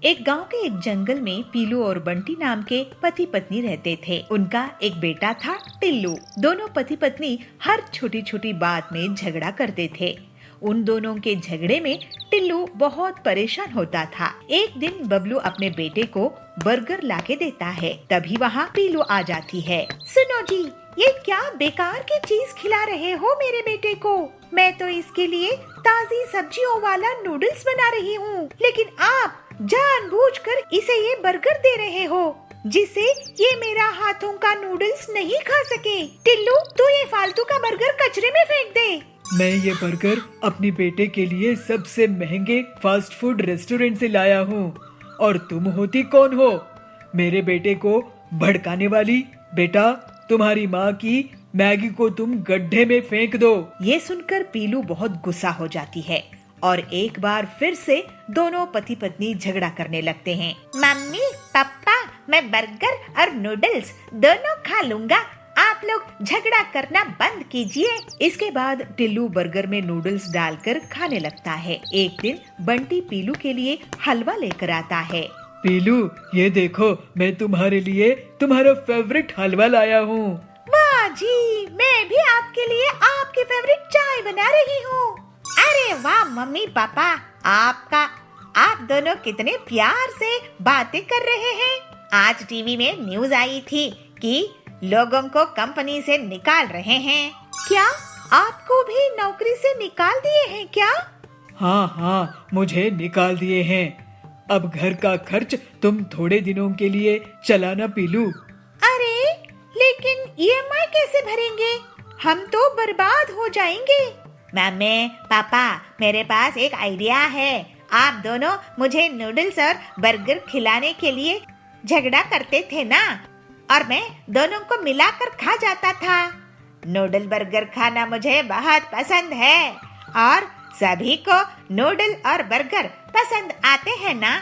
एक गांव के एक जंगल में पीलू और बंटी नाम के पति पत्नी रहते थे। उनका एक बेटा था टिल्लू। दोनों पति पत्नी हर छोटी छोटी बात में झगड़ा करते थे। उन दोनों के झगड़े में टिल्लू बहुत परेशान होता था। एक दिन बबलू अपने बेटे को बर्गर लाके देता है, तभी वहाँ पीलू आ जाती है। सुनो जी, ये क्या बेकार की चीज खिला रहे हो मेरे बेटे को? मैं तो इसके लिए ताजी सब्जियों वाला नूडल्स बना रही हूँ, लेकिन आप जानबूझकर इसे ये बर्गर दे रहे हो जिससे ये मेरा हाथों का नूडल्स नहीं खा सके। टिल्लू, तू ये फालतू का बर्गर कचरे में फेंक दे। मैं ये बर्गर अपने बेटे के लिए सबसे महंगे फास्ट फूड रेस्टोरेंट से लाया हूँ, और तुम होती कौन हो मेरे बेटे को भड़काने वाली? बेटा, तुम्हारी माँ की मैगी को तुम गड्ढे में फेंक दो। ये सुनकर पीलू बहुत गुस्सा हो जाती है और एक बार फिर से दोनों पति पत्नी झगड़ा करने लगते हैं। मम्मी पापा, मैं बर्गर और नूडल्स दोनों खा लूंगा, आप लोग झगड़ा करना बंद कीजिए। इसके बाद टिल्लू बर्गर में नूडल्स डालकर खाने लगता है। एक दिन बंटी पीलू के लिए हलवा लेकर आता है। पीलू, ये देखो, मैं तुम्हारे लिए तुम्हारा फेवरेट हलवा लाया हूँ। वाह जी, मैं भी आपके लिए आपकी फेवरेट चाय बना रही हूँ। अरे वाह मम्मी पापा, आप दोनों कितने प्यार से बातें कर रहे हैं। आज टीवी में न्यूज आई थी कि लोगों को कंपनी से निकाल रहे हैं। क्या आपको भी नौकरी से निकाल दिए हैं क्या? हाँ, मुझे निकाल दिए हैं। अब घर का खर्च तुम थोड़े दिनों के लिए चलाना पीलू। अरे लेकिन ईएमआई कैसे भरेंगे? हम तो बर्बाद हो जाएंगे। मम्मी पापा, मेरे पास एक आइडिया है। आप दोनों मुझे नूडल्स और बर्गर खिलाने के लिए झगड़ा करते थे ना, और मैं दोनों को मिलाकर खा जाता था। नूडल बर्गर खाना मुझे बहुत पसंद है, और सभी को नूडल और बर्गर पसंद आते हैं ना।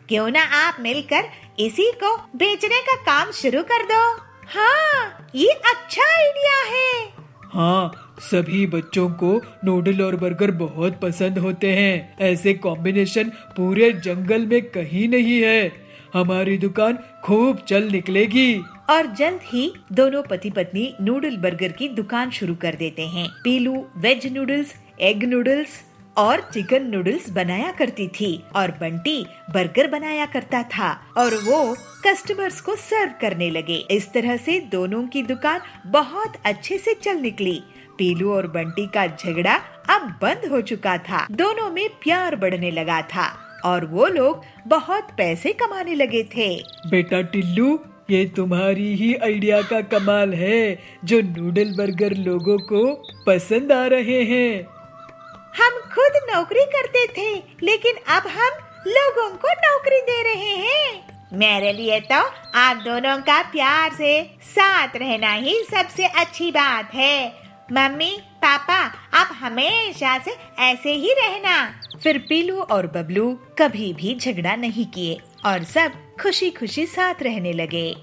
क्यों ना आप मिलकर इसी को बेचने का काम शुरू कर दो। हाँ, ये अच्छा आइडिया है। हाँ, सभी बच्चों को नूडल और बर्गर बहुत पसंद होते हैं। ऐसे कॉम्बिनेशन पूरे जंगल में कहीं नहीं है। हमारी दुकान खूब चल निकलेगी। और जल्द ही दोनों पति पत्नी नूडल बर्गर की दुकान शुरू कर देते हैं। पीलू वेज नूडल्स, एग नूडल्स और चिकन नूडल्स बनाया करती थी, और बंटी बर्गर बनाया करता था, और वो कस्टमर्स को सर्व करने लगे। इस तरह से दोनों की दुकान बहुत अच्छे से चल निकली। पीलू और बंटी का झगड़ा अब बंद हो चुका था। दोनों में प्यार बढ़ने लगा था और वो लोग बहुत पैसे कमाने लगे थे। बेटा टिल्लू, ये तुम्हारी ही आइडिया का कमाल है जो नूडल बर्गर लोगों को पसंद आ रहे हैं। हम खुद नौकरी करते थे, लेकिन अब हम लोगों को नौकरी दे रहे हैं। मेरे लिए तो आप दोनों का प्यार से साथ रहना ही सबसे अच्छी बात है। मम्मी पापा, आप हमेशा से ऐसे ही रहना। फिर पीलू और बबलू कभी भी झगड़ा नहीं किए और सब खुशी खुशी साथ रहने लगे।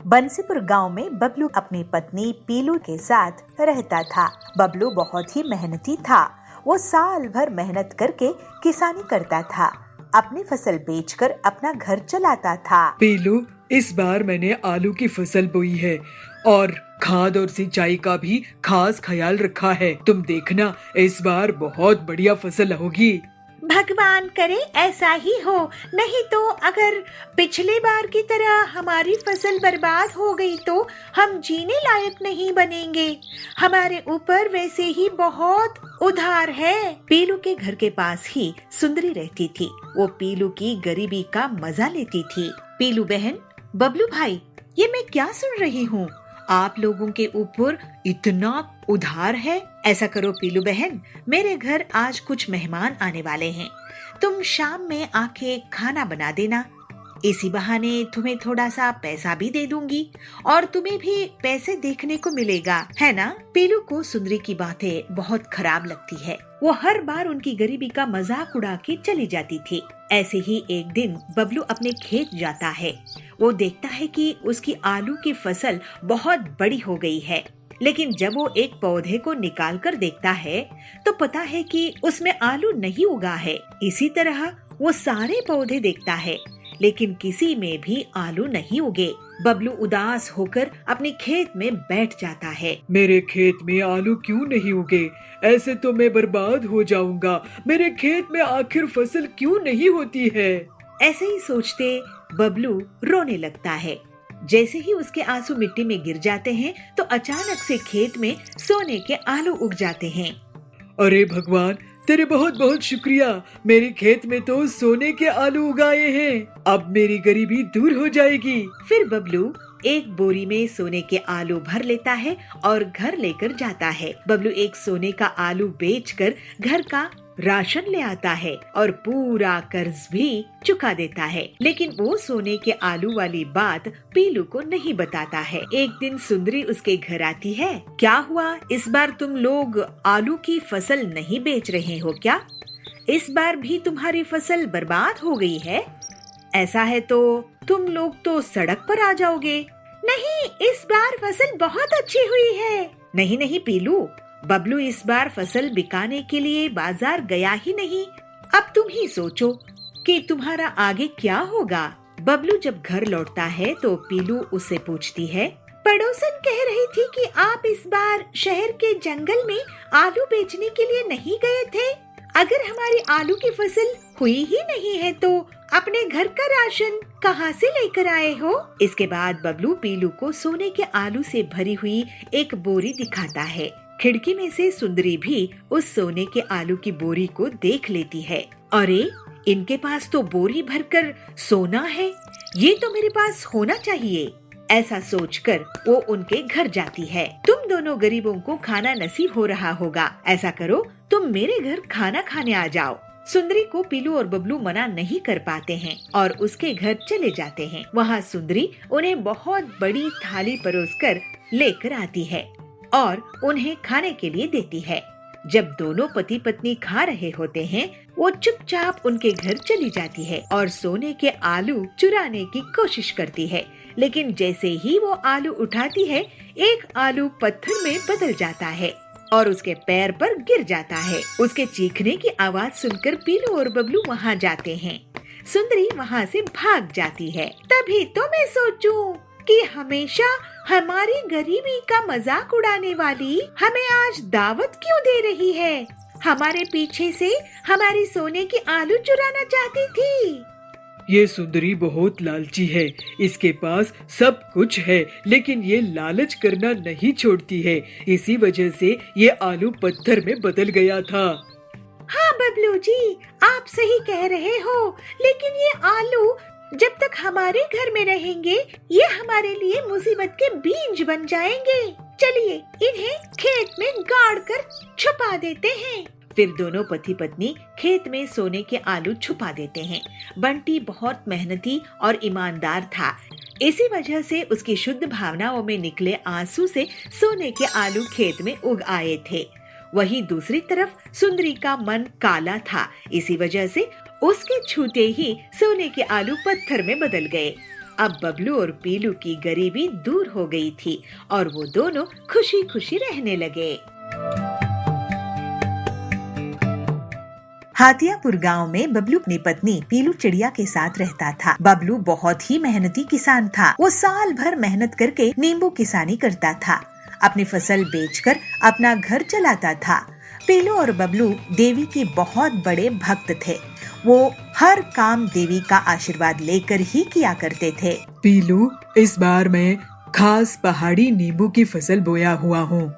बंसीपुर गांव में बबलू अपनी पत्नी पीलू के साथ रहता था। बबलू बहुत ही मेहनती था। वो साल भर मेहनत करके किसानी करता था, अपनी फसल बेचकर अपना घर चलाता था। पीलू, इस बार मैंने आलू की फसल बोई है और खाद और सिंचाई का भी खास ख्याल रखा है। तुम देखना, इस बार बहुत बढ़िया फसल होगी। भगवान करे ऐसा ही हो, नहीं तो अगर पिछले बार की तरह हमारी फसल बर्बाद हो गई तो हम जीने लायक नहीं बनेंगे। हमारे ऊपर वैसे ही बहुत उधार है। पीलू के घर के पास ही सुंदरी रहती थी। वो पीलू की गरीबी का मजा लेती थी। पीलू बहन, बबलू भाई, ये मैं क्या सुन रही हूँ? आप लोगों के ऊपर इतना उधार है। ऐसा करो पीलू बहन, मेरे घर आज कुछ मेहमान आने वाले हैं। तुम शाम में आके खाना बना देना। इसी बहाने तुम्हें थोड़ा सा पैसा भी दे दूंगी और तुम्हें भी पैसे देखने को मिलेगा, है ना? पीलू को सुंदरी की बातें बहुत खराब लगती है। वो हर बार उनकी गरीबी का मजाक उड़ा के चली जाती थी। ऐसे ही एक दिन बबलू अपने खेत जाता है। वो देखता है कि उसकी आलू की फसल बहुत बड़ी हो गई है। लेकिन जब वो एक पौधे को निकाल कर देखता है तो पता है कि उसमें आलू नहीं उगा है। इसी तरह वो सारे पौधे देखता है, लेकिन किसी में भी आलू नहीं उगे। बबलू उदास होकर अपने खेत में बैठ जाता है। मेरे खेत में आलू क्यों नहीं उगे? ऐसे तो मैं बर्बाद हो जाऊंगा। मेरे खेत में आखिर फसल क्यों नहीं होती है? ऐसे ही सोचते बबलू रोने लगता है। जैसे ही उसके आंसू मिट्टी में गिर जाते हैं तो अचानक से खेत में सोने के आलू उग जाते हैं। अरे भगवान, तेरे बहुत बहुत शुक्रिया। मेरे खेत में तो सोने के आलू उगाए हैं। अब मेरी गरीबी दूर हो जाएगी। फिर बबलू एक बोरी में सोने के आलू भर लेता है और घर लेकर जाता है। बबलू एक सोने का आलू बेचकर घर का राशन ले आता है और पूरा कर्ज भी चुका देता है। लेकिन वो सोने के आलू वाली बात पीलू को नहीं बताता है। एक दिन सुंदरी उसके घर आती है। क्या हुआ, इस बार तुम लोग आलू की फसल नहीं बेच रहे हो क्या? इस बार भी तुम्हारी फसल बर्बाद हो गई है? ऐसा है तो तुम लोग तो सड़क पर आ जाओगे। नहीं, इस बार फसल बहुत अच्छी हुई है। नहीं नहीं पीलू, बबलू इस बार फसल बिकाने के लिए बाजार गया ही नहीं। अब तुम ही सोचो कि तुम्हारा आगे क्या होगा। बबलू जब घर लौटता है तो पीलू उससे पूछती है, पड़ोसन कह रही थी कि आप इस बार शहर के जंगल में आलू बेचने के लिए नहीं गए थे। अगर हमारी आलू की फसल हुई ही नहीं है तो अपने घर का राशन कहाँ से लेकर आए हो? इसके बाद बबलू पीलू को सोने के आलू से भरी हुई एक बोरी दिखाता है। खिड़की में से सुंदरी भी उस सोने के आलू की बोरी को देख लेती है। अरे, इनके पास तो बोरी भरकर सोना है, ये तो मेरे पास होना चाहिए। ऐसा सोचकर वो उनके घर जाती है। तुम दोनों गरीबों को खाना नसीब हो रहा होगा, ऐसा करो तुम मेरे घर खाना खाने आ जाओ। सुंदरी को पीलू और बबलू मना नहीं कर पाते हैं और उसके घर चले जाते हैं। वहाँ सुंदरी उन्हें बहुत बड़ी थाली परोसकर लेकर आती है और उन्हें खाने के लिए देती है। जब दोनों पति पत्नी खा रहे होते हैं, वो चुपचाप उनके घर चली जाती है और सोने के आलू चुराने की कोशिश करती है। लेकिन जैसे ही वो आलू उठाती है, एक आलू पत्थर में बदल जाता है और उसके पैर पर गिर जाता है। उसके चीखने की आवाज सुनकर पीलू और बबलू वहाँ जाते हैं। सुंदरी वहाँ से भाग जाती है। तभी तो मैं सोचूं कि हमेशा हमारी गरीबी का मजाक उड़ाने वाली हमें आज दावत क्यों दे रही है? हमारे पीछे से हमारी सोने की आलू चुराना चाहती थी। ये सुंदरी बहुत लालची है। इसके पास सब कुछ है, लेकिन ये लालच करना नहीं छोड़ती है। इसी वजह से ये आलू पत्थर में बदल गया था। हाँ बबलू जी, आप सही कह रहे हो, लेकिन ये आलू जब तक हमारे घर में रहेंगे, ये हमारे लिए मुसीबत के बीज बन जाएंगे। चलिए इन्हें खेत में गाड़ कर छुपा देते हैं। फिर दोनों पति पत्नी खेत में सोने के आलू छुपा देते हैं। बंटी बहुत मेहनती और ईमानदार था। इसी वजह से उसकी शुद्ध भावनाओं में निकले आंसू से सोने के आलू खेत में उग आए थे। वहीं दूसरी तरफ सुंदरी का मन काला था। इसी वजह से उसके छूते ही सोने के आलू पत्थर में बदल गए। अब बबलू और पीलू की गरीबी दूर हो गई थी और वो दोनों खुशी खुशी रहने लगे। हाथियापुर गांव में बबलू अपनी पत्नी पीलू चिड़िया के साथ रहता था। बबलू बहुत ही मेहनती किसान था। वो साल भर मेहनत करके नींबू किसानी करता था। अपनी फसल बेचकर अपना घर चलाता था। पीलू और बबलू देवी के बहुत बड़े भक्त थे। वो हर काम देवी का आशीर्वाद लेकर ही किया करते थे। पीलू, इस बार मैं खास पहाड़ी नींबू की फसल बोया हुआ हूँ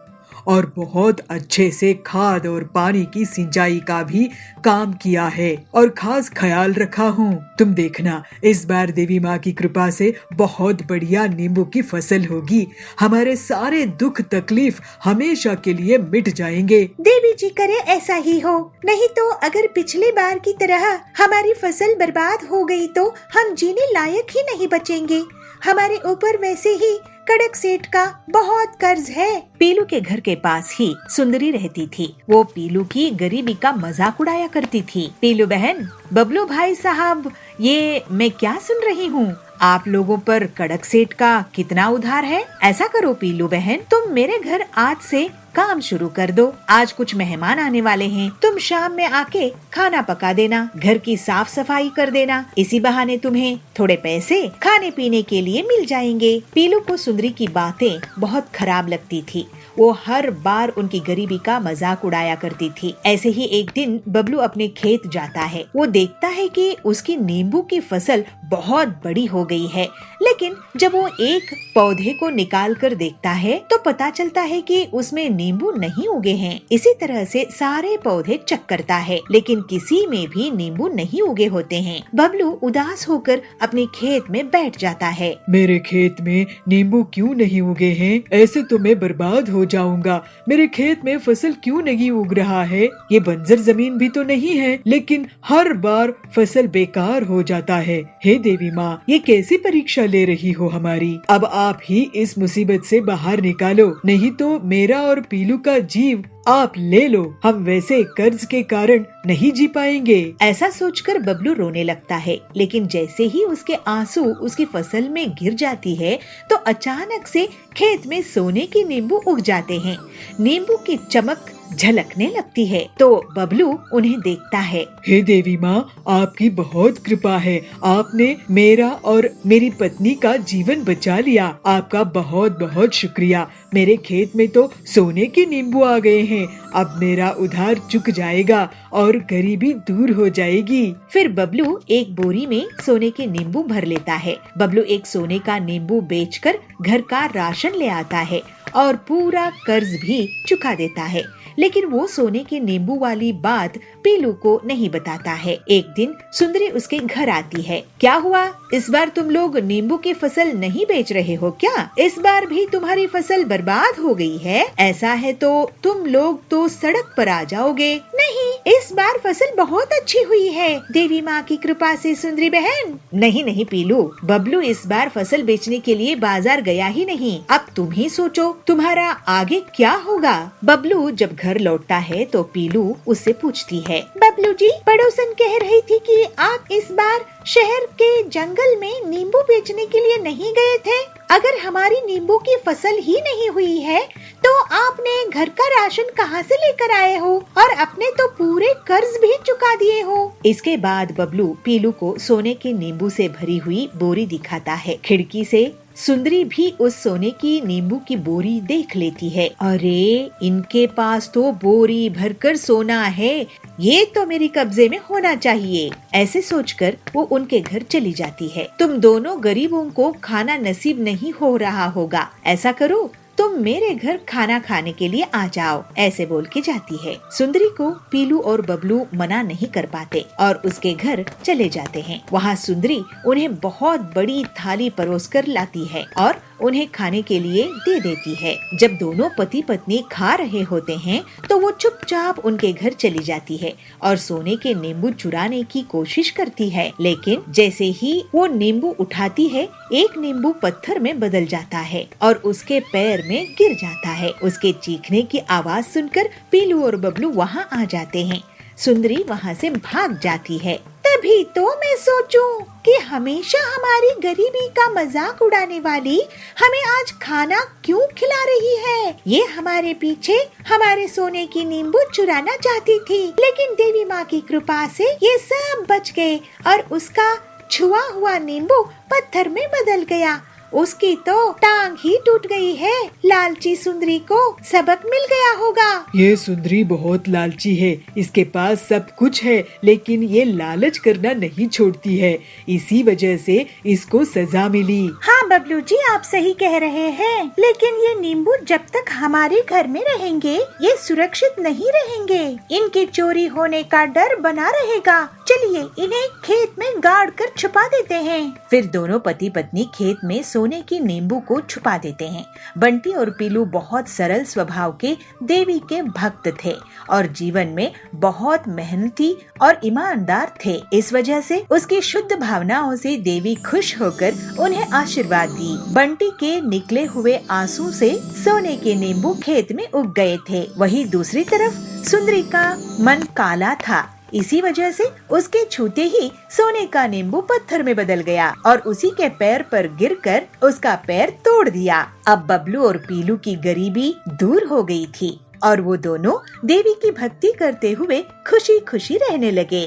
और बहुत अच्छे से खाद और पानी की सिंचाई का भी काम किया है और खास ख्याल रखा हूँ। तुम देखना, इस बार देवी माँ की कृपा से बहुत बढ़िया नींबू की फसल होगी। हमारे सारे दुख तकलीफ हमेशा के लिए मिट जाएंगे। देवी जी करे ऐसा ही हो, नहीं तो अगर पिछली बार की तरह हमारी फसल बर्बाद हो गई तो हम जीने लायक ही नहीं बचेंगे। हमारे ऊपर वैसे ही कड़क सेठ का बहुत कर्ज है। पीलू के घर के पास ही सुंदरी रहती थी। वो पीलू की गरीबी का मजाक उड़ाया करती थी। पीलू बहन, बबलू भाई साहब, ये मैं क्या सुन रही हूँ? आप लोगों पर कड़क सेठ का कितना उधार है? ऐसा करो पीलू बहन, तुम मेरे घर आज से काम शुरू कर दो। आज कुछ मेहमान आने वाले हैं। तुम शाम में आके खाना पका देना, घर की साफ सफाई कर देना। इसी बहाने तुम्हें थोड़े पैसे खाने पीने के लिए मिल जाएंगे। पीलू को सुंदरी की बातें बहुत खराब लगती थी। वो हर बार उनकी गरीबी का मजाक उड़ाया करती थी। ऐसे ही एक दिन बबलू अपने खेत जाता है। वो देखता है कि उसकी नींबू की फसल बहुत बड़ी हो गई है, लेकिन जब वो एक पौधे को निकाल कर देखता है तो पता चलता है कि उसमें नींबू नहीं उगे हैं। इसी तरह से सारे पौधे चेक करता है, लेकिन किसी में भी नींबू नहीं उगे होते हैं। बबलू उदास होकर अपने खेत में बैठ जाता है। मेरे खेत में नींबू क्यों नहीं उगे हैं? ऐसे तो मैं बर्बाद हो जाऊंगा। मेरे खेत में फसल क्यों नहीं उग रहा है? ये बंजर जमीन भी तो नहीं है, लेकिन हर बार फसल बेकार हो जाता है। हे देवी माँ, ये कैसी परीक्षा ले रही हो हमारी? अब आप ही इस मुसीबत से बाहर निकालो, नहीं तो मेरा और पीलू का जीव आप ले लो। हम वैसे कर्ज के कारण नहीं जी पाएंगे। ऐसा सोचकर बबलू रोने लगता है, लेकिन जैसे ही उसके आंसू उसकी फसल में गिर जाती है तो अचानक से खेत में सोने के नींबू उग जाते हैं। नींबू की चमक झलकने लगती है तो बबलू उन्हें देखता है। हे देवी माँ, आपकी बहुत कृपा है। आपने मेरा और मेरी पत्नी का जीवन बचा लिया। आपका बहुत बहुत शुक्रिया। मेरे खेत में तो सोने के नींबू आ गए हैं। अब मेरा उधार चुक जाएगा और गरीबी दूर हो जाएगी। फिर बबलू एक बोरी में सोने के नींबू भर लेता है। बबलू एक सोने का नींबू बेचकर घर का राशन ले आता है और पूरा कर्ज भी चुका देता है। लेकिन वो सोने के नींबू वाली बात पीलू को नहीं बताता है। एक दिन सुंदरी उसके घर आती है। क्या हुआ? इस बार तुम लोग नींबू की फसल नहीं बेच रहे हो क्या? इस बार भी तुम्हारी फसल बर्बाद हो गई है? ऐसा है तो तुम लोग तो सड़क पर आ जाओगे। नहीं, इस बार फसल बहुत अच्छी हुई है, देवी माँ की कृपा से सुंदरी बहन। नहीं नहीं पीलू, बबलू इस बार फसल बेचने के लिए बाजार गया ही नहीं। अब तुम ही सोचो तुम्हारा आगे क्या होगा। बबलू जब घर लौटता है तो पीलू उससे पूछती है, बबलू जी, पड़ोसन कह रही थी कि आप इस बार शहर के जंगल में नींबू बेचने के लिए नहीं गए थे। अगर हमारी नींबू की फसल ही नहीं हुई है तो आपने घर का राशन कहाँ से लेकर आए हो और अपने तो पूरे कर्ज भी चुका दिए हो। इसके बाद बबलू पीलू को सोने के नींबू से भरी हुई बोरी दिखाता है। खिड़की से सुंदरी भी उस सोने की नींबू की बोरी देख लेती है। अरे, इनके पास तो बोरी भरकर सोना है, ये तो मेरे कब्जे में होना चाहिए। ऐसे सोचकर वो उनके घर चली जाती है। तुम दोनों गरीबों को खाना नसीब नहीं हो रहा होगा, ऐसा करो तुम मेरे घर खाना खाने के लिए आ जाओ, ऐसे बोल के जाती है। सुंदरी को पीलू और बबलू मना नहीं कर पाते और उसके घर चले जाते हैं। वहाँ सुंदरी उन्हें बहुत बड़ी थाली परोसकर लाती है और उन्हें खाने के लिए दे देती है। जब दोनों पति पत्नी खा रहे होते हैं तो वो चुपचाप उनके घर चली जाती है और सोने के नींबू चुराने की कोशिश करती है। लेकिन जैसे ही वो नींबू उठाती है, एक नींबू पत्थर में बदल जाता है और उसके पैर में गिर जाता है। उसके चीखने की आवाज सुनकर पीलू और बबलू वहाँ आ जाते हैं। सुंदरी वहाँ से भाग जाती है। तभी तो मैं सोचूं कि हमेशा हमारी गरीबी का मजाक उड़ाने वाली हमें आज खाना क्यों खिला रही है। ये हमारे पीछे हमारे सोने की नींबू चुराना चाहती थी, लेकिन देवी माँ की कृपा से ये सब बच गए और उसका छुआ हुआ नींबू पत्थर में बदल गया। उसकी तो टांग ही टूट गई है। लालची सुंदरी को सबक मिल गया होगा। ये सुंदरी बहुत लालची है। इसके पास सब कुछ है, लेकिन ये लालच करना नहीं छोड़ती है। इसी वजह से इसको सजा मिली। हाँ बबलू जी, आप सही कह रहे हैं, लेकिन ये नींबू जब तक हमारे घर में रहेंगे ये सुरक्षित नहीं रहेंगे। इनके चोरी होने का डर बना रहेगा। चलिए इन्हें खेत में गाड़ कर छुपा देते हैं। फिर दोनों पति पत्नी खेत में सोने के नींबू को छुपा देते हैं। बंटी और पीलू बहुत सरल स्वभाव के देवी के भक्त थे और जीवन में बहुत मेहनती और ईमानदार थे। इस वजह से उसकी शुद्ध भावनाओं से देवी खुश होकर उन्हें आशीर्वाद दी। बंटी के निकले हुए आंसू से सोने के नींबू खेत में उग गए थे। वहीं दूसरी तरफ सुंदरी का मन काला था। इसी वजह से उसके छूते ही सोने का नींबू पत्थर में बदल गया और उसी के पैर पर गिरकर उसका पैर तोड़ दिया। अब बबलू और पीलू की गरीबी दूर हो गई थी और वो दोनों देवी की भक्ति करते हुए खुशी खुशी रहने लगे।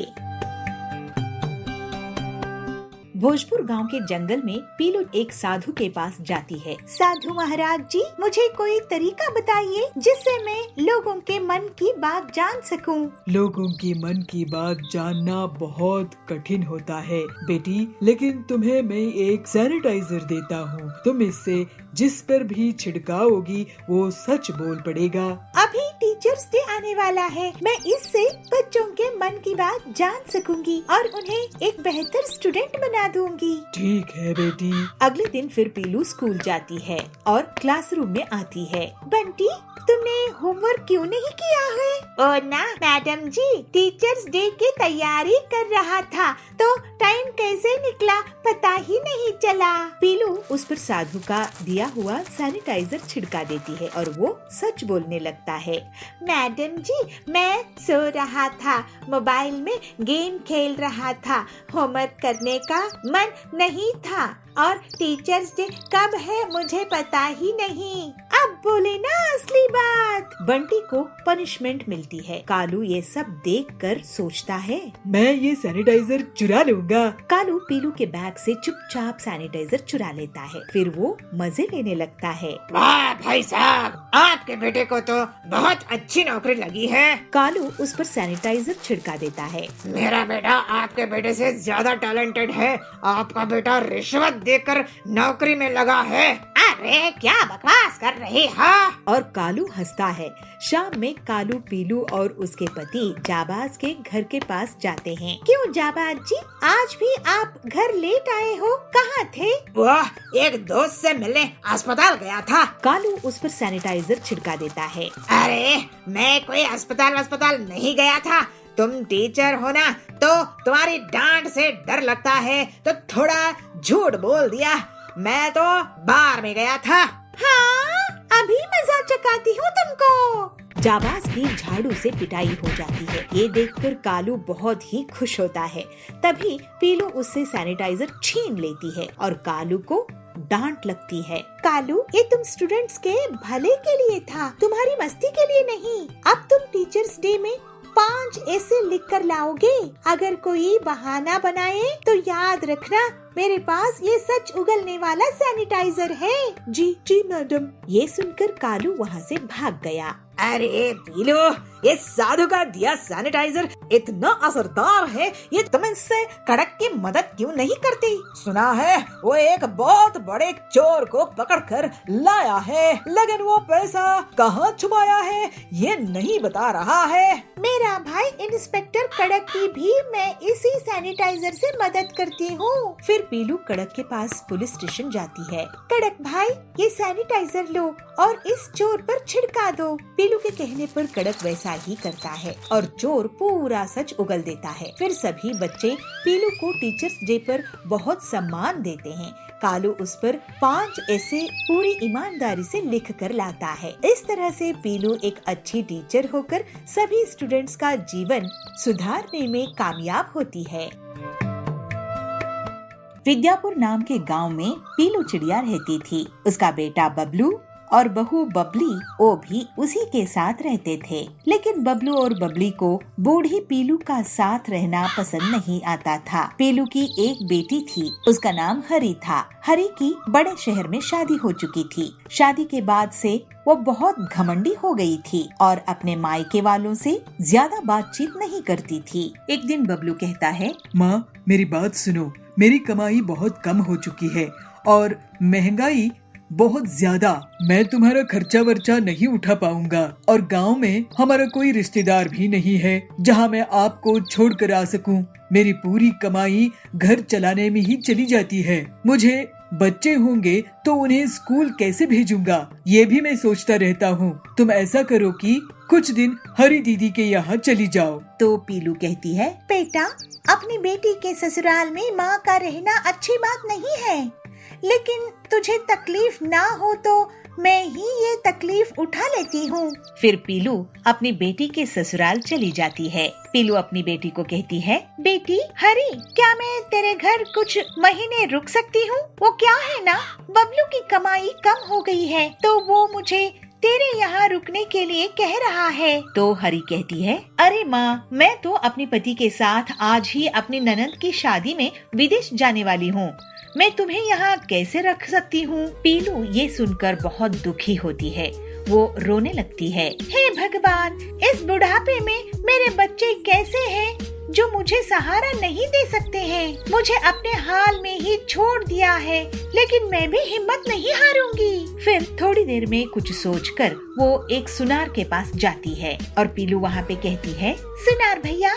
भोजपुर गांव के जंगल में पीलू एक साधु के पास जाती है। साधु महाराज जी, मुझे कोई तरीका बताइए जिससे मैं लोगों के मन की बात जान सकूं। लोगों की मन की बात जानना बहुत कठिन होता है बेटी, लेकिन तुम्हें मैं एक सैनिटाइजर देता हूँ। तुम इससे जिस पर भी छिड़काव होगी वो सच बोल पड़ेगा। अभी टीचर्स डे आने वाला है, मैं इससे बच्चों के मन की बात जान सकूंगी और उन्हें एक बेहतर स्टूडेंट बना दूंगी। ठीक है बेटी। अगले दिन फिर पीलू स्कूल जाती है और क्लासरूम में आती है। बंटी, तुमने होमवर्क क्यों नहीं किया है? ओ ना मैडम जी, टीचर्स डे की तैयारी कर रहा था तो टाइम कैसे निकला पता ही नहीं चला। पीलू उस पर साधु का दिया हुआ सैनिटाइजर छिड़का देती है और वो सच बोलने लगता है। मैडम जी, मैं सो रहा था, मोबाइल में गेम खेल रहा था, होमवर्क करने का मन नहीं था और टीचर्स डे कब है मुझे पता ही नहीं। अब बोले ना असली बात। बंटी को पनिशमेंट मिलती है। कालू ये सब देखकर सोचता है, मैं ये सैनिटाइजर चुरा लूंगा। कालू पीलू के बैग से चुपचाप सैनिटाइजर चुरा लेता है। फिर वो मजे लेने लगता है। वाह भाई साहब, आपके बेटे को तो बहुत अच्छी नौकरी लगी है। कालू उस पर सैनिटाइजर छिड़का देता है। मेरा बेटा आपके बेटे से ज्यादा टैलेंटेड है। आपका बेटा रिश्वत देकर नौकरी में लगा है। अरे क्या बकवास कर रही हो? और कालू हंसता है। शाम में कालू पीलू और उसके पति जाबाज के घर के पास जाते हैं। क्यों जाबाज जी, आज भी आप घर लेट आए हो? कहाँ थे? वह एक दोस्त से मिलने अस्पताल गया था। कालू उस पर सैनिटाइजर छिड़का देता है। अरे मैं कोई अस्पताल नहीं गया था। तुम टीचर हो ना, तो तुम्हारी डांट से डर लगता है तो थोड़ा झूठ बोल दिया। मैं तो बार में गया था। हाँ, अभी मजाक चकाती हूँ तुमको। जाबाज की झाड़ू से पिटाई हो जाती है। ये देखकर कालू बहुत ही खुश होता है। तभी पीलू उससे सैनिटाइजर छीन लेती है और कालू को डांट लगती है। कालू, ये तुम स्टूडेंट्स के भले के लिए था, तुम्हारी मस्ती के लिए नहीं। अब तुम टीचर्स डे में 5 ऐसे लिख कर लाओगे। अगर कोई बहाना बनाए तो याद रखना, मेरे पास ये सच उगलने वाला सैनिटाइजर है। जी जी मैडम। ये सुनकर कालू वहाँ से भाग गया। अरे पीलू, ये साधु का दिया सैनिटाइजर इतना असरदार है, ये तुम इससे कड़क की मदद क्यों नहीं करती? सुना है वो एक बहुत बड़े चोर को पकड़कर लाया है, लेकिन वो पैसा कहाँ छुपाया है ये नहीं बता रहा है। मेरा भाई इंस्पेक्टर कड़क की भी मैं इसी सैनिटाइजर से मदद करती हूँ। फिर पीलू कड़क के पास पुलिस स्टेशन जाती है। कड़क भाई, ये सैनिटाइजर लो और इस चोर पर छिड़का दो। पीलू के कहने पर कड़क वैसा ही करता है और चोर पूरा सच उगल देता है। फिर सभी बच्चे पीलू को टीचर्स डे पर बहुत सम्मान देते हैं। कालू उस पर 5 ऐसे पूरी ईमानदारी से लिख कर लाता है। इस तरह से पीलू एक अच्छी टीचर होकर सभी स्टूडेंट्स का जीवन सुधारने में कामयाब होती है। विद्यापुर नाम के गांव में पीलू चिड़िया रहती थी। उसका बेटा बबलू और बहू बबली वो भी उसी के साथ रहते थे। लेकिन बबलू और बबली को बूढ़ी पीलू का साथ रहना पसंद नहीं आता था। पीलू की एक बेटी थी, उसका नाम हरी था। हरी की बड़े शहर में शादी हो चुकी थी। शादी के बाद से वो बहुत घमंडी हो गई थी और अपने मायके वालों से ज्यादा बातचीत नहीं करती थी। एक दिन बबलू कहता है, माँ मेरी बात सुनो, मेरी कमाई बहुत कम हो चुकी है और महंगाई बहुत ज्यादा। मैं तुम्हारा खर्चा वर्चा नहीं उठा पाऊंगा और गांव में हमारा कोई रिश्तेदार भी नहीं है जहां मैं आपको छोड़कर आ सकूं। मेरी पूरी कमाई घर चलाने में ही चली जाती है। मुझे बच्चे होंगे तो उन्हें स्कूल कैसे भेजूंगा, ये भी मैं सोचता रहता हूँ। तुम ऐसा करो कि कुछ दिन हरी दीदी के यहाँ चली जाओ। तो पीलू कहती है, बेटा अपनी बेटी के ससुराल में माँ का रहना अच्छी बात नहीं है, लेकिन तुझे तकलीफ ना हो तो मैं ही ये तकलीफ उठा लेती हूँ। फिर पीलू अपनी बेटी के ससुराल चली जाती है। पीलू अपनी बेटी को कहती है, बेटी हरी, क्या मैं तेरे घर कुछ महीने रुक सकती हूँ? वो क्या है ना, बबलू की कमाई कम हो गई है तो वो मुझे तेरे यहाँ रुकने के लिए कह रहा है। तो हरी कहती है, अरे माँ, मैं तो अपने पति के साथ आज ही अपनी ननद की शादी में विदेश जाने वाली हूँ, मैं तुम्हें यहाँ कैसे रख सकती हूँ? पीलू ये सुनकर बहुत दुखी होती है, वो रोने लगती है। हे भगवान, इस बुढ़ापे में मेरे बच्चे कैसे हैं जो मुझे सहारा नहीं दे सकते हैं। मुझे अपने हाल में ही छोड़ दिया है, लेकिन मैं भी हिम्मत नहीं हारूंगी। फिर थोड़ी देर में कुछ सोचकर वो एक सुनार के पास जाती है और पीलू वहाँ पे कहती है, सुनार भैया,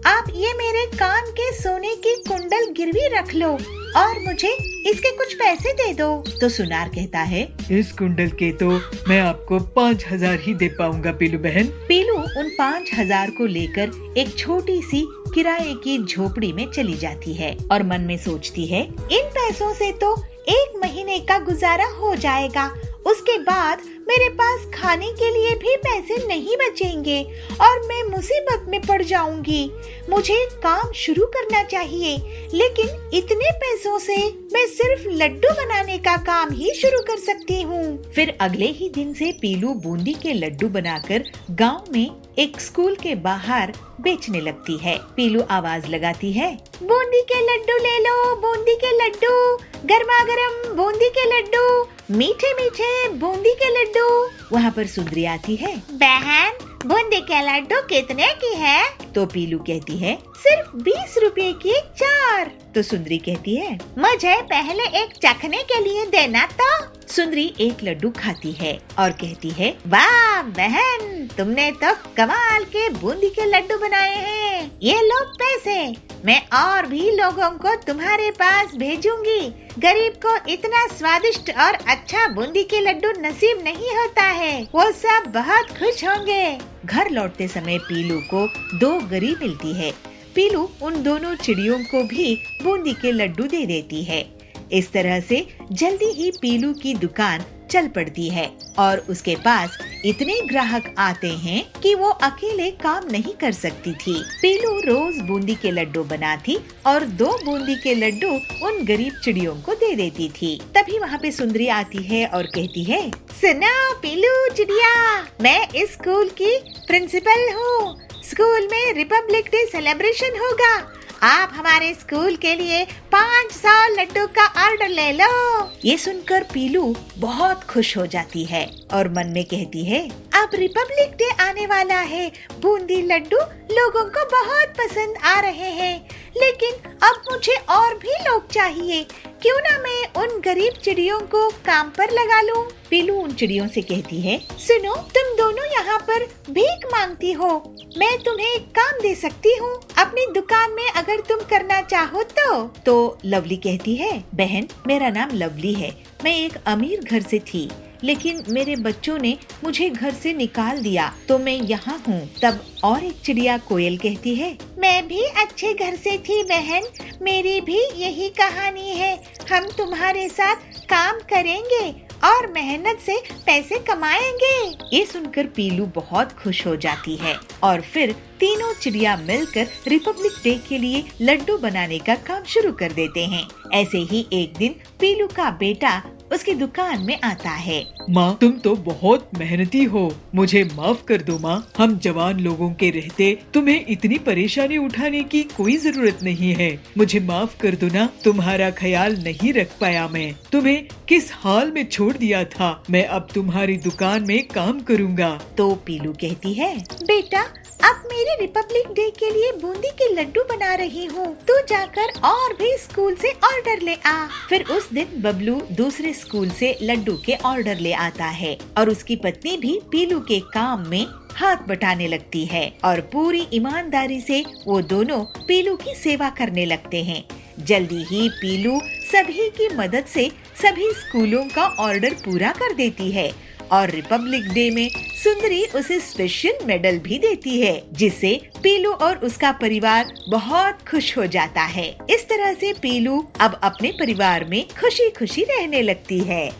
आप ये मेरे कान के सोने की कुंडल गिरवी रख लो और मुझे इसके कुछ पैसे दे दो। तो सुनार कहता है, इस कुंडल के तो मैं आपको 5,000 ही दे पाऊंगा पीलू बहन। पीलू उन 5,000 को लेकर एक छोटी सी किराए की झोपड़ी में चली जाती है और मन में सोचती है, इन पैसों से तो 1 महीने का गुजारा हो जाएगा, उसके बाद मेरे पास खाने के लिए भी पैसे नहीं बचेंगे और मैं मुसीबत में पड़ जाऊंगी। मुझे काम शुरू करना चाहिए, लेकिन इतने पैसों से मैं सिर्फ लड्डू बनाने का काम ही शुरू कर सकती हूँ। फिर अगले ही दिन से पीलू बूंदी के लड्डू बनाकर गांव में एक स्कूल के बाहर बेचने लगती है। पीलू आवाज लगाती है, बूंदी के लड्डू ले लो, बूंदी के लड्डू, गर्मा गर्म बूंदी के लड्डू, मीठे मीठे बूंदी के लड्डू। वहाँ पर सुंदरी आती है, बहन बूंदी के लड्डू कितने की है? तो पीलू कहती है, सिर्फ 20 रुपए की 4। तो सुंदरी कहती है, मुझे पहले एक चखने के लिए देना। तो सुंदरी एक लड्डू खाती है और कहती है, वाह बहन, तुमने तो कमाल के बूंदी के लड्डू बनाए हैं, ये लो पैसे, मैं और भी लोगों को तुम्हारे पास भेजूंगी। गरीब को इतना स्वादिष्ट और अच्छा बूंदी के लड्डू नसीब नहीं होता है, वो सब बहुत खुश होंगे। घर लौटते समय पीलू को 2 गरी मिलती है। पीलू उन दोनों चिड़ियों को भी बूंदी के लड्डू दे देती है। इस तरह से जल्दी ही पीलू की दुकान चल पड़ती है और उसके पास इतने ग्राहक आते हैं कि वो अकेले काम नहीं कर सकती थी। पीलू रोज बूंदी के लड्डू बनाती और 2 बूंदी के लड्डू उन गरीब चिड़ियों को दे देती थी। तभी वहाँ पे सुंदरी आती है और कहती है, सुनो पीलू चिड़िया, मैं इस स्कूल की प्रिंसिपल हूँ। स्कूल में रिपब्लिक डे सेलिब्रेशन होगा, आप हमारे स्कूल के लिए 500 लड्डू का ऑर्डर ले लो। ये सुनकर पीलू बहुत खुश हो जाती है और मन में कहती है, अब रिपब्लिक डे आने वाला है, बूंदी लड्डू लोगों को बहुत पसंद आ रहे हैं, लेकिन अब मुझे और भी लोग चाहिए, क्यों ना मैं उन गरीब चिड़ियों को काम पर लगा लूं? पीलू उन चिड़ियों से कहती है, सुनो, तुम दोनों यहाँ पर भीख मांगती हो, मैं तुम्हें एक काम दे सकती हूँ अपनी दुकान में, अगर तुम करना चाहो तो लवली कहती है, बहन मेरा नाम लवली है, मैं एक अमीर घर से थी, लेकिन मेरे बच्चों ने मुझे घर से निकाल दिया तो मैं यहाँ हूँ। तब और एक चिड़िया कोयल कहती है, मैं भी अच्छे घर से थी बहन, मेरी भी यही कहानी है, हम तुम्हारे साथ काम करेंगे और मेहनत से पैसे कमाएंगे। ये सुनकर पीलू बहुत खुश हो जाती है और फिर तीनों चिड़िया मिलकर रिपब्लिक डे के लिए लड्डू बनाने का काम शुरू कर देते हैं। ऐसे ही एक दिन पीलू का बेटा उसकी दुकान में आता है। माँ, तुम तो बहुत मेहनती हो, मुझे माफ कर दो माँ, हम जवान लोगों के रहते तुम्हें इतनी परेशानी उठाने की कोई जरूरत नहीं है, मुझे माफ कर दो ना, तुम्हारा ख्याल नहीं रख पाया, मैं तुम्हें किस हाल में छोड़ दिया था, मैं अब तुम्हारी दुकान में काम करूँगा। तो पीलू कहती है, बेटा अब मेरे रिपब्लिक डे के लिए बूंदी के लड्डू बना रही हूँ, तू जाकर और भी स्कूल से ऑर्डर ले आ। फिर उस दिन बबलू दूसरे स्कूल से लड्डू के ऑर्डर ले आता है और उसकी पत्नी भी पीलू के काम में हाथ बटाने लगती है और पूरी ईमानदारी से वो दोनों पीलू की सेवा करने लगते हैं। जल्दी ही पीलू सभी की मदद से सभी स्कूलों का ऑर्डर पूरा कर देती है और रिपब्लिक डे में सुंदरी उसे स्पेशल मेडल भी देती है, जिससे पीलू और उसका परिवार बहुत खुश हो जाता है। इस तरह से पीलू अब अपने परिवार में खुशी खुशी रहने लगती है।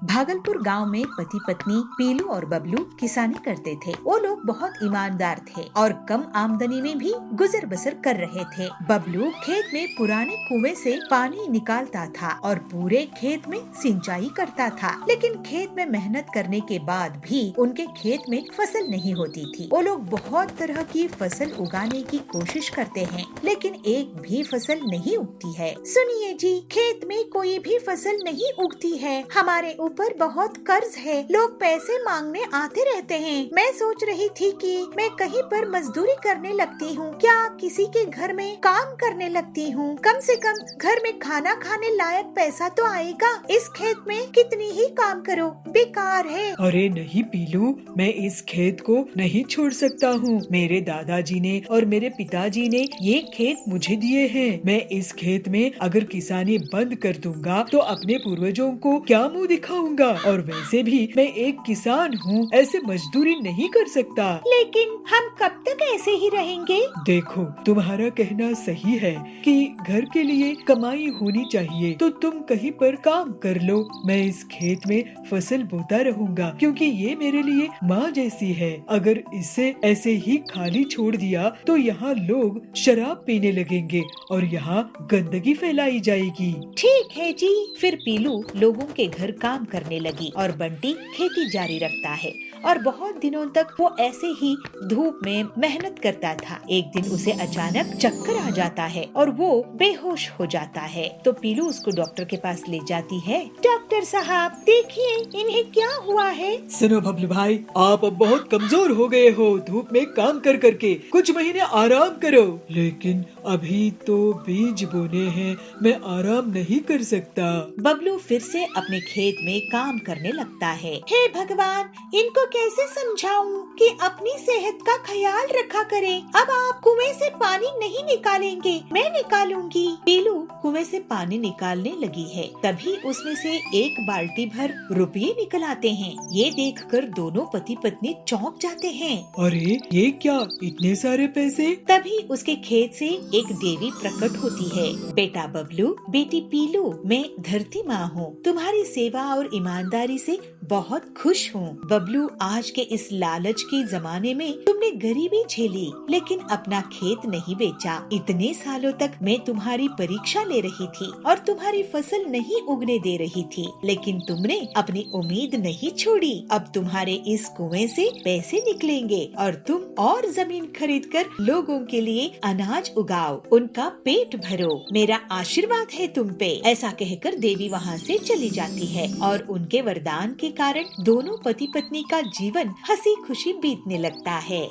भागलपुर गांव में पति पत्नी पीलू और बबलू किसानी करते थे। वो लोग बहुत ईमानदार थे और कम आमदनी में भी गुजर बसर कर रहे थे। बबलू खेत में पुराने कुएं से पानी निकालता था और पूरे खेत में सिंचाई करता था, लेकिन खेत में मेहनत करने के बाद भी उनके खेत में फसल नहीं होती थी। वो लोग बहुत तरह की फसल उगाने की कोशिश करते हैं, लेकिन एक भी फसल नहीं उगती है। सुनिए जी, खेत में कोई भी फसल नहीं उगती है। हमारे ऊपर बहुत कर्ज है, लोग पैसे मांगने आते रहते हैं। मैं सोच रही थी कि मैं कहीं पर मजदूरी करने लगती हूँ, क्या किसी के घर में काम करने लगती हूँ। कम से कम घर में खाना खाने लायक पैसा तो आएगा। इस खेत में कितनी ही काम करो, बेकार है। अरे नहीं पीलू, मैं इस खेत को नहीं छोड़ सकता हूँ। मेरे दादाजी ने और मेरे पिताजी ने ये खेत मुझे दिए हैं। मैं इस खेत में अगर किसानी बंद कर दूंगा तो अपने पूर्वजों को क्या मुँह दिखाऊंगा। और वैसे भी मैं एक किसान हूँ, ऐसे मजदूरी नहीं कर सकता। लेकिन हम कब तक ऐसे ही रहेंगे? देखो, तुम्हारा कहना सही है कि घर के लिए कमाई होनी चाहिए, तो तुम कहीं पर काम कर लो। मैं इस खेत में फसल बोता रहूंगा, क्योंकि ये मेरे लिए माँ जैसी है। अगर इसे ऐसे ही खाली छोड़ दिया तो यहाँ लोग शराब पीने लगेंगे और यहाँ गंदगी फैलाई जाएगी। ठीक है जी। फिर पीलू लोगों के घर काम करने लगी और बंटी खेती जारी रखता है और बहुत दिनों तक वो ऐसे ही धूप में मेहनत करता था। एक दिन उसे अचानक चक्कर आ जाता है और वो बेहोश हो जाता है। तो पीलू उसको डॉक्टर के पास ले जाती है। डॉक्टर साहब, देखिए इन्हें क्या हुआ है। सुनो बबलू भाई, आप अब बहुत कमजोर हो गए हो धूप में काम कर करके। कुछ महीने आराम करो। लेकिन अभी तो बीज बोने हैं, मैं आराम नहीं कर सकता। बबलू फिर से अपने खेत में काम करने लगता है। हे भगवान, इनको कैसे समझाऊं कि अपनी सेहत का ख्याल रखा करें। अब आप कुएं से पानी नहीं निकालेंगे, मैं निकालूंगी। पीलू कुएं से पानी निकालने लगी है। तभी उसमें से एक बाल्टी भर रुपये निकल आते हैं। ये देखकर दोनों पति पत्नी चौंक जाते हैं। अरे ये क्या, इतने सारे पैसे? तभी उसके खेत से एक देवी प्रकट होती है। बेटा बबलू, बेटी पीलू, मैं धरती माँ हूँ। तुम्हारी सेवा और ईमानदारी से बहुत खुश हूँ। बबलू, आज के इस लालच के जमाने में तुमने गरीबी झेली, लेकिन अपना खेत नहीं बेचा। इतने सालों तक मैं तुम्हारी परीक्षा ले रही थी और तुम्हारी फसल नहीं उगने दे रही थी, लेकिन तुमने अपनी उम्मीद नहीं छोड़ी। अब तुम्हारे इस कुएं से पैसे निकलेंगे और तुम और जमीन खरीदकर लोगों के लिए अनाज उगाओ, उनका पेट भरो। मेरा आशीर्वाद है तुम पे। ऐसा कहकर देवी वहाँ से चली जाती है और उनके वरदान के कारण दोनों पति पत्नी का जीवन हंसी खुशी बीतने लगता है।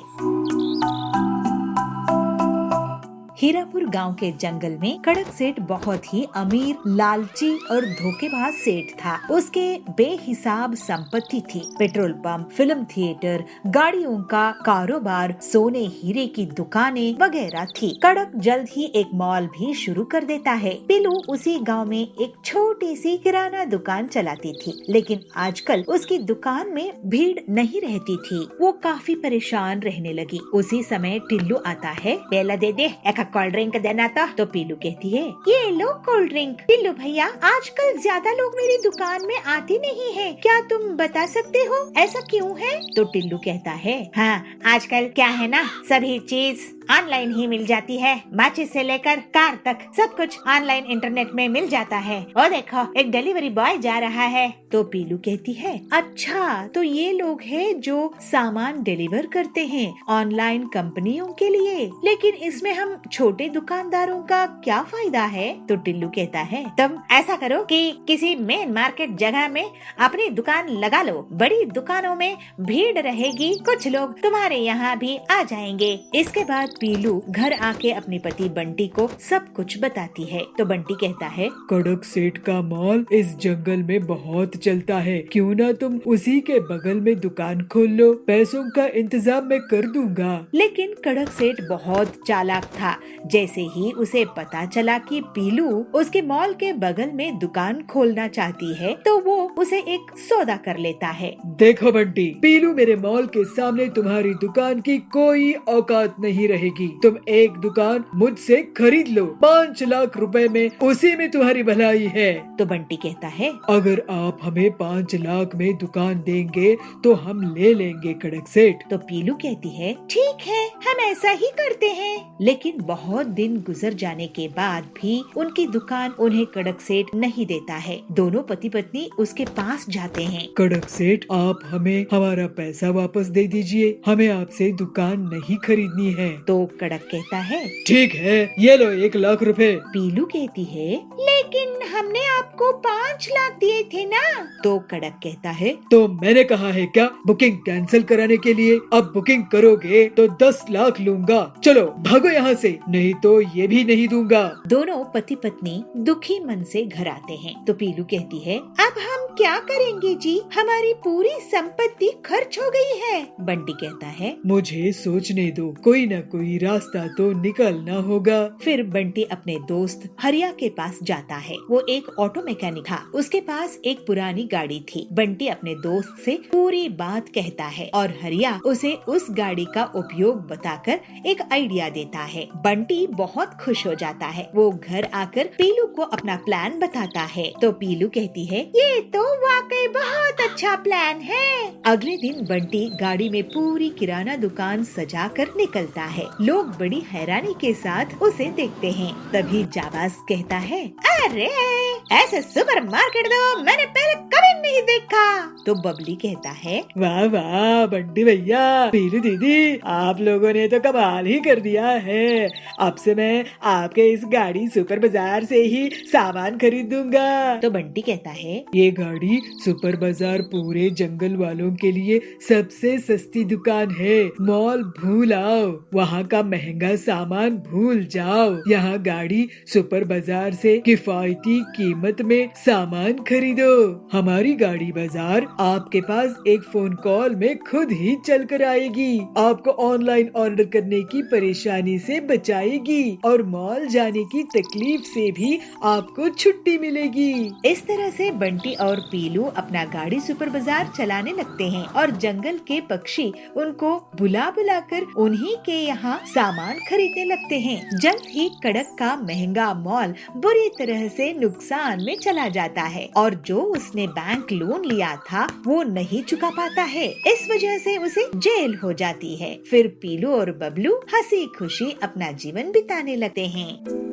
हीरापुर गांव के जंगल में कड़क सेठ बहुत ही अमीर, लालची और धोखेबाज सेठ था। उसके बेहिसाब संपत्ति थी। पेट्रोल पंप, फिल्म थिएटर, गाड़ियों का कारोबार, सोने हीरे की दुकानें वगैरह थी। कड़क जल्द ही एक मॉल भी शुरू कर देता है। पीलू उसी गांव में एक छोटी सी किराना दुकान चलाती थी, लेकिन आजकल उसकी दुकान में भीड़ नहीं रहती थी। वो काफी परेशान रहने लगी। उसी समय टिल्लू आता है। पेला दे दे, एक कोल्ड ड्रिंक देना था। तो पीलू कहती है, ये लो कोल्ड ड्रिंक। टिल्लू भैया, आजकल ज्यादा लोग मेरी दुकान में आते नहीं हैं। क्या तुम बता सकते हो ऐसा क्यों है? तो टिल्लू कहता है, हाँ, आजकल क्या है ना, सभी चीज ऑनलाइन ही मिल जाती है। माचिस से लेकर कार तक सब कुछ ऑनलाइन इंटरनेट में मिल जाता है। और देखो, एक डिलीवरी बॉय जा रहा है। तो पीलू कहती है, अच्छा, तो ये लोग हैं जो सामान डिलीवर करते हैं ऑनलाइन कंपनियों के लिए, लेकिन इसमें हम छोटे दुकानदारों का क्या फायदा है? तो टिल्लू कहता है, तुम ऐसा करो कि किसी मेन मार्केट जगह में अपनी दुकान लगा लो। बड़ी दुकानों में भीड़ रहेगी, कुछ लोग तुम्हारे यहाँ भी आ जाएंगे। इसके बाद तब पीलू घर आके अपने पति बंटी को सब कुछ बताती है। तो बंटी कहता है, कड़क सेठ का मॉल इस जंगल में बहुत चलता है, क्यों ना तुम उसी के बगल में दुकान खोल लो, पैसों का इंतजाम मैं कर दूंगा। लेकिन कड़क सेठ बहुत चालाक था। जैसे ही उसे पता चला कि पीलू उसके मॉल के बगल में दुकान खोलना चाहती है, तो वो उसे एक सौदा कर लेता है। देखो बंटी, पीलू मेरे मॉल के सामने तुम्हारी दुकान की कोई औकात नहीं रहेगी। तुम एक दुकान मुझसे खरीद लो, 5 लाख रुपए में, उसी में तुम्हारी भलाई है। तो बंटी कहता है, अगर आप हमें 5 लाख में दुकान देंगे तो हम ले लेंगे कड़क सेठ। तो पीलू कहती है, ठीक है, हम ऐसा ही करते हैं। लेकिन बहुत दिन गुजर जाने के बाद भी उनकी दुकान उन्हें कड़क सेठ नहीं देता है। दोनों पति पत्नी उसके पास जाते हैं। कड़क सेठ, आप हमें हमारा पैसा वापस दे दीजिए, हमें आपसे दुकान नहीं खरीदनी है। तो कड़क कहता है, ठीक है, ये लो 1 लाख रुपए। पीलू कहती है, लेकिन हमने आपको 5 लाख दिए थे ना। तो कड़क कहता है, तो मैंने कहा है क्या बुकिंग कैंसिल कराने के लिए? अब बुकिंग करोगे तो 10 लाख लूंगा। चलो भागो यहाँ से, नहीं तो ये भी नहीं दूंगा। दोनों पति पत्नी दुखी मन से घर आते हैं। तो पीलू कहती है, अब हम क्या करेंगे जी, हमारी पूरी संपत्ति खर्च हो गई है। बंटी कहता है, मुझे सोचने दो, कोई न कोई रास्ता तो निकलना होगा। फिर बंटी अपने दोस्त हरिया के पास जाता है। वो एक ऑटो मैकेनिक था, उसके पास एक पुरानी गाड़ी थी। बंटी अपने दोस्त से पूरी बात कहता है और हरिया उसे उस गाड़ी का उपयोग बताकर एक आइडिया देता है। बंटी बहुत खुश हो जाता है। वो घर आकर पीलू को अपना प्लान बताता है। तो पीलू कहती है, ये तो वाकई बहुत अच्छा प्लान है। अगले दिन बंटी गाड़ी में पूरी किराना दुकान सजाकर निकलता है। लोग बड़ी हैरानी के साथ उसे देखते हैं। तभी जाबाज कहता है, अरे ऐसे सुपरमार्केट तो मैंने पहले कभी नहीं देखा। तो बबली कहता है, वाह वाह बंटी भैया, पीलू दीदी, आप लोगों ने तो कमाल ही कर दिया है। अब से मैं आपके इस गाड़ी सुपर बाजार से ही सामान खरीदूंगा। तो बंटी कहता है, ये गाड़ी सुपर बाजार पूरे जंगल वालों के लिए सबसे सस्ती दुकान है। मॉल भूल आओ, वहाँ का महंगा सामान भूल जाओ। यहाँ गाड़ी सुपर बाजार से किफायती कीमत में सामान खरीदो। हमारी गाड़ी बाजार आपके पास एक फोन कॉल में खुद ही चल कर आएगी, आपको ऑनलाइन ऑर्डर करने की परेशानी से बचाएगी और मॉल जाने की तकलीफ से भी आपको छुट्टी मिलेगी। इस तरह से बंटी और पीलू अपना गाड़ी सुपर बाजार चलाने लगते हैं और जंगल के पक्षी उनको बुला बुला कर उन्हीं के यहाँ सामान खरीदने लगते हैं। जल्द ही कड़क का महंगा मॉल बुरी तरह से नुकसान में चला जाता है और जो उसने बैंक लोन लिया था वो नहीं चुका पाता है। इस वजह से उसे जेल हो जाती है। फिर पीलू और बबलू हंसी खुशी अपना जीवन बिताने लगते हैं।